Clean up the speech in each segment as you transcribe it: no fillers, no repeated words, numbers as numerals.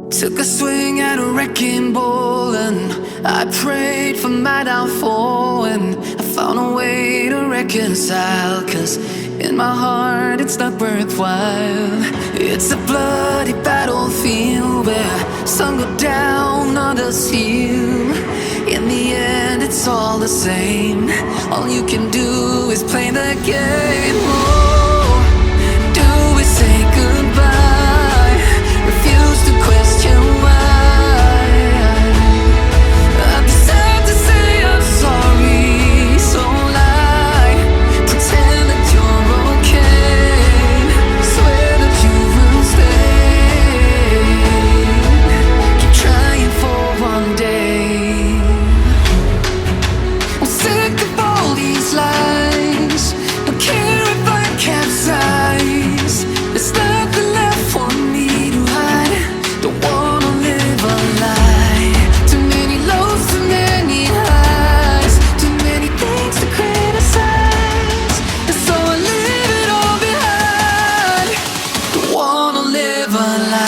Took a swing at a wrecking ball and I prayed for my downfall, and I found a way to reconcile, 'cause in my heart it's not worthwhile. It's a bloody battlefield where some go down, others heal. In the end it's all the same. All you can do is play the game. Oh, do we say goodbye? Refuse to question why. I'm sad to say I'm sorry, so lie. Pretend that you're okay. Swear that you will stay. Keep trying for one day. I'm sick of all these lies. Don't care if I capsize. There's nothing left for me to hide. Don't wanna live a lie. Too many lows, too many highs. Too many things to criticize. And so I leave it all behind. Don't wanna live a lie.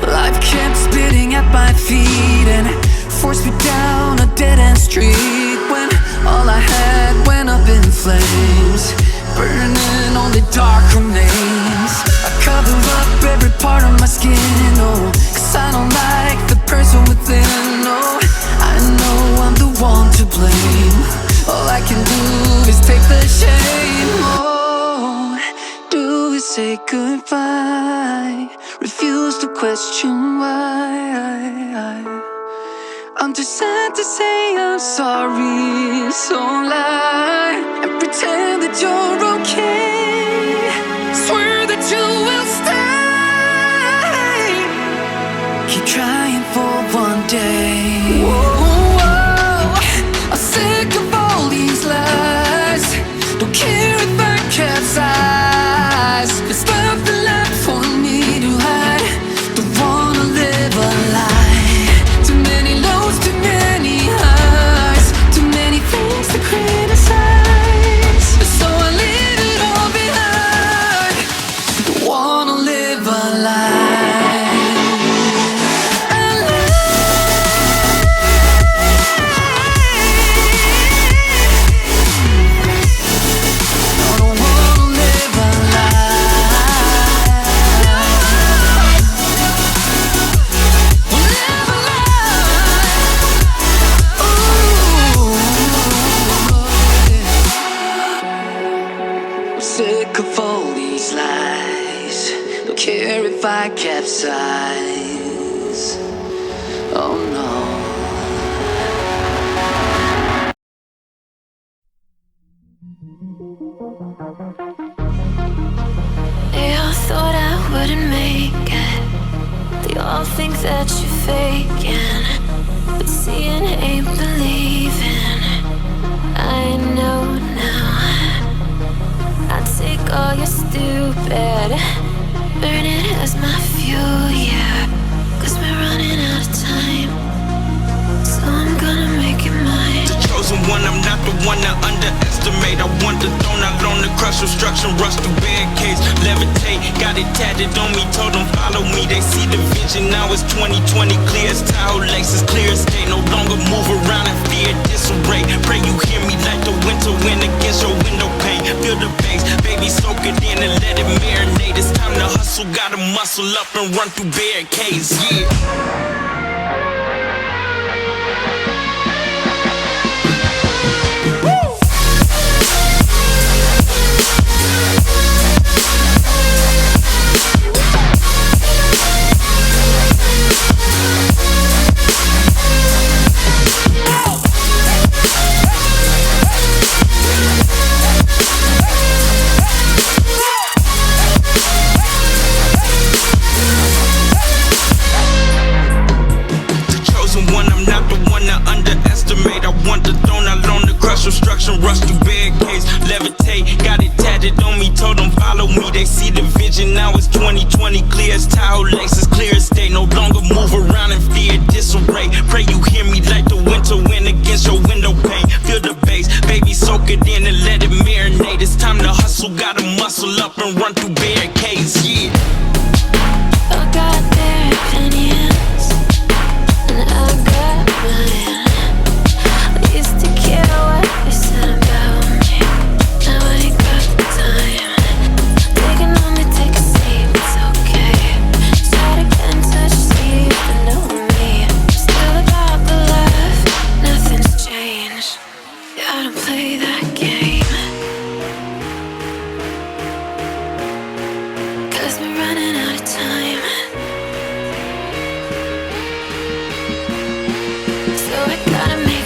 Life kept spitting at my feet and forced me down a dead-end street, when all I had went up in flames, burning only dark remains. I cover up every part of my skin, oh, 'cause I don't like the person within. Oh, I know I'm the one to blame. All I can do is take the shame. Oh, do we say goodbye? Refuse to question why. I'm too sad to say I'm sorry, so lie and pretend that you're okay. Swear that you will stay. Keep trying for one day. Whoa, I'm sick of all these lies. Don't care if I capsize. There's nothing left for me to hide. Don't wanna live a lie. Too many lows, too many highs. Too many things to criticize. So I leave it all behind. Don't wanna live a lie. A lie. No, don't wanna live a lie. Live a lie. Ooh. I'm sick of all these lies. Don't care if I capsize. Oh no. They all thought I wouldn't make it. They all think that you're faking, but seeing ain't believing. I know now. I take all your stupid, burn it as my fuel, yeah. 'Cause we're running out of time, so I'm gonna make it mine. The chosen one, I'm not the one to underestimate. I want the throne, I learn to crush obstruction, rush through barricades, levitate. Got it tatted on me, told them follow me. They see the vision, now it's 2020, clear as Tahoe Lakes, clear as day. No longer move around in fear, disarray. Pray you hear me like the winter wind against your window pane. Feel the bass, baby, soak it in and let it marinate. It's time to hustle, gotta muscle up and run through barricades, yeah. pray you hear me like the winter wind against your window pane. Feel the bass, baby, soak it in and let it marinate. It's time to hustle, gotta muscle up and run through barricades, yeah. I got their opinions, and I got mine. I used to care what they said about me. Now I ain't got the time. Taking on me, take a seat, it's okay. Try to get in touch, see if they know me. Still about the love, nothing's changed. Yeah, I don't play that game. 'Cause we're running out of time. So I gotta make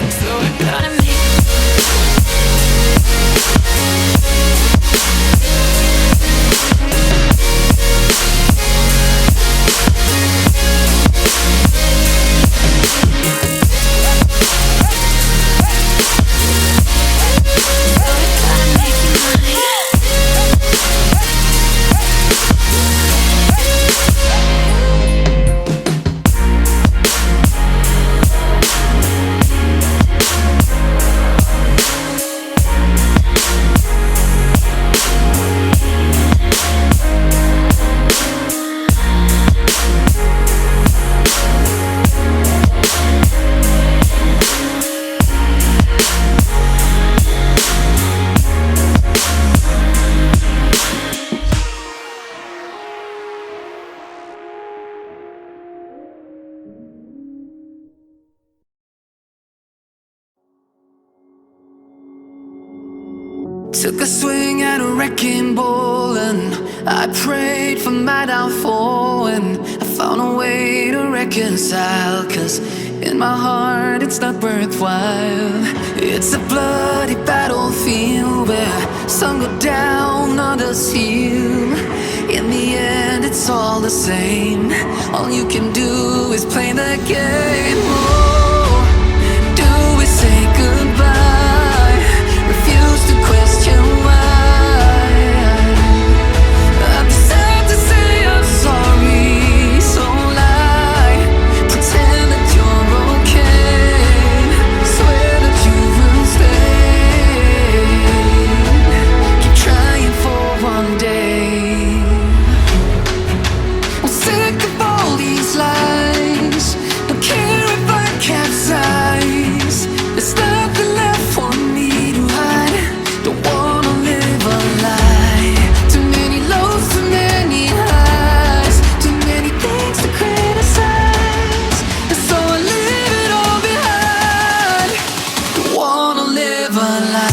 Took a swing at a wrecking ball and I prayed for my downfall, and I found a way to reconcile, 'cause in my heart it's not worthwhile. It's a bloody battlefield where some go down, others heal. In the end it's all the same. All you can do is play the game. Oh, do we say goodbye? Refuse to question why. I'm sad to say I'm sorry, so lie. Pretend that you're okay. Swear that you will stay. Keep trying for one day. I'm sick of all these lies. Don't care if I capsize. There's nothing left for me to hide. Don't wanna live a lie. Too many lows, too many highs. Too many things to criticize. And so I leave it all behind. Don't wanna live a lie.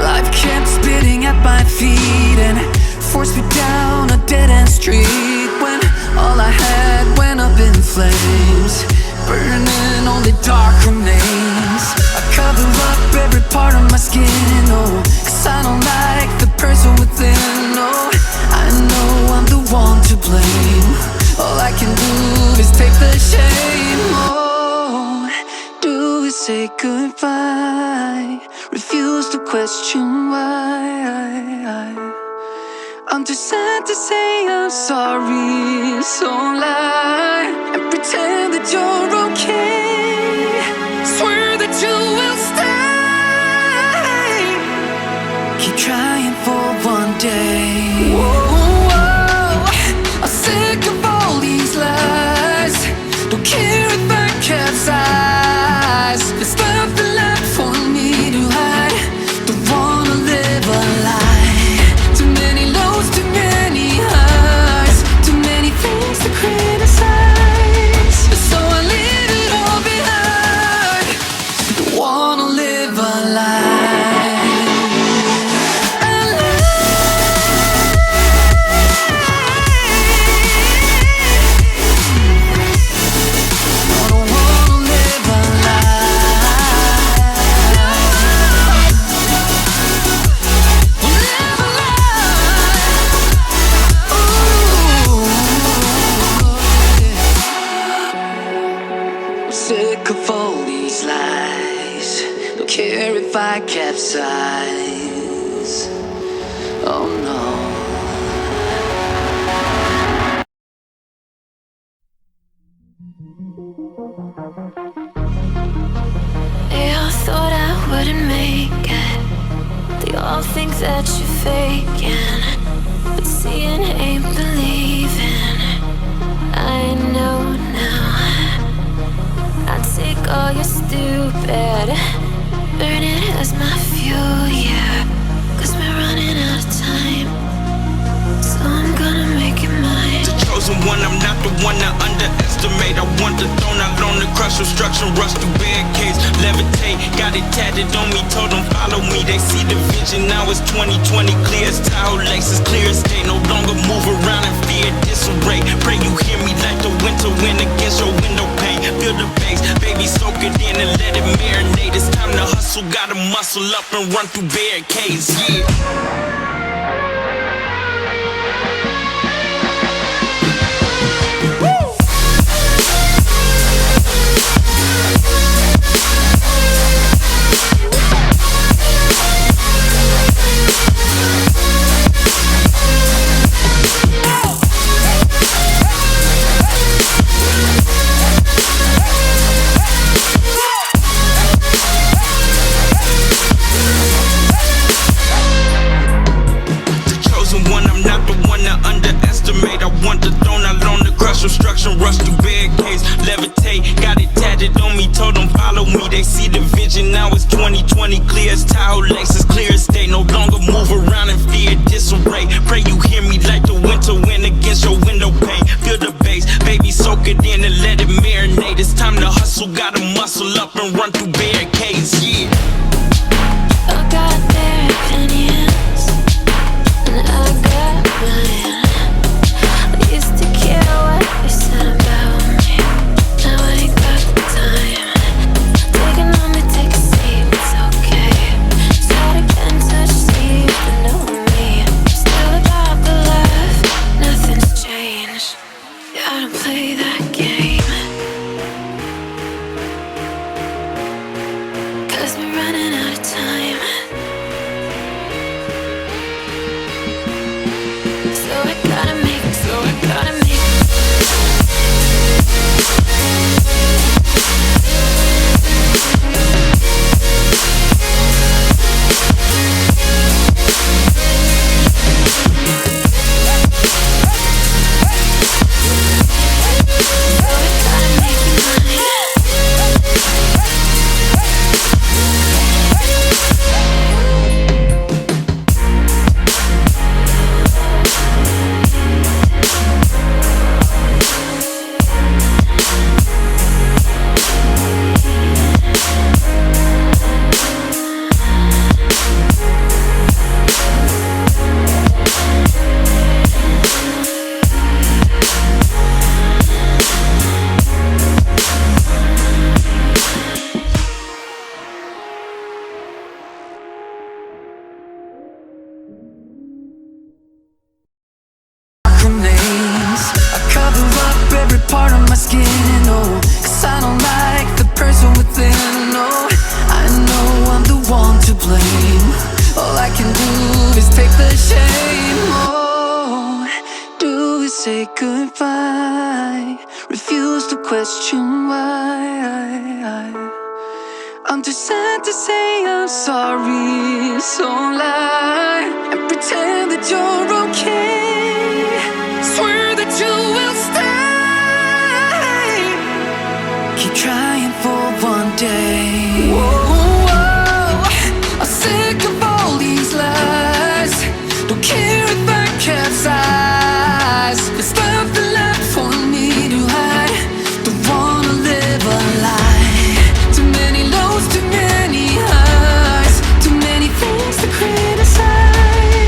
Life kept spitting at my feet and forced me down a dead-end street, when all I had went up in flames, burning only dark remains. I cover up every part of my skin, oh, 'cause I don't like the person within. Oh, I know I'm the one to blame. All I can do is take the shame. Oh, do we say goodbye? Refuse to question why. I'm too sad to say I'm sorry, so lie and pretend that you're okay. Swear that you will stay. Keep trying for one day. Whoa, I'm sick of all these lies. Don't care if I capsize. There's nothing left for me to hide. Don't wanna live a lie. Too many lows, too many highs. Too many things to criticize. So I leave it all behind. Don't wanna live a lie. A lie. capsize. Oh no. You thought I wouldn't make it. They all think that you're faking, but seeing ain't believing. I know now. I take all your stupid, burn it as my fuel, yeah. 'Cause we're running out of time, so I'm gonna make it mine. The chosen one, I'm not the one to underestimate. I want the throne, I learned to crush obstruction, rush through barricades, levitate. Got it tatted on me, told them follow me. They see the vision, now it's 2020, clear as Tahoe Lexus, clear as day. No longer move around in fear, disarray. Pray you hear me like the winter wind against your window pane. Feel the bass, baby, soak it in and let it marinate. It's time to hustle, gotta muscle up and run through barricades, yeah. Obstruction, rush through barricades, levitate. Got it tatted on me, told them follow me. They see the vision, now it's 2020, clear as Tahoe Lexus, clear as day. No longer move around in fear, disarray. Pray you hear me like the winter wind against your window pane. Feel the bass, baby, soak it in and let it marinate. It's time to hustle, gotta muscle up and run through barricades, yeah. I got their opinions, and I got mine. I used to care what they said about me. Now I ain't got the time. Take it on me, take a seat, it's okay. Start again, touch sleep, but know me. Still about the love, nothing's changed. Yeah, I don't play that game. 'Cause we're running out of time. So I gotta make it, so I gotta make it. I cover up every part of my skin, oh, 'cause I don't like the person within, no. I know I'm the one to blame. All I can do is take the shame, oh. Do we say goodbye? Refuse to question why. I'm too sad to say I'm sorry, so lie and pretend that you're okay. Swear that you will stay. Keep trying for one day. Whoa, I'm sick of all these lies. Don't care if I capsize. There's nothing left for me to hide. Don't wanna live a lie. Too many lows, too many highs, too many things to criticize.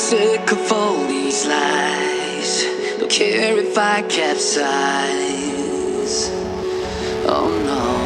sick of all these lies. Don't care if I capsize. Oh no.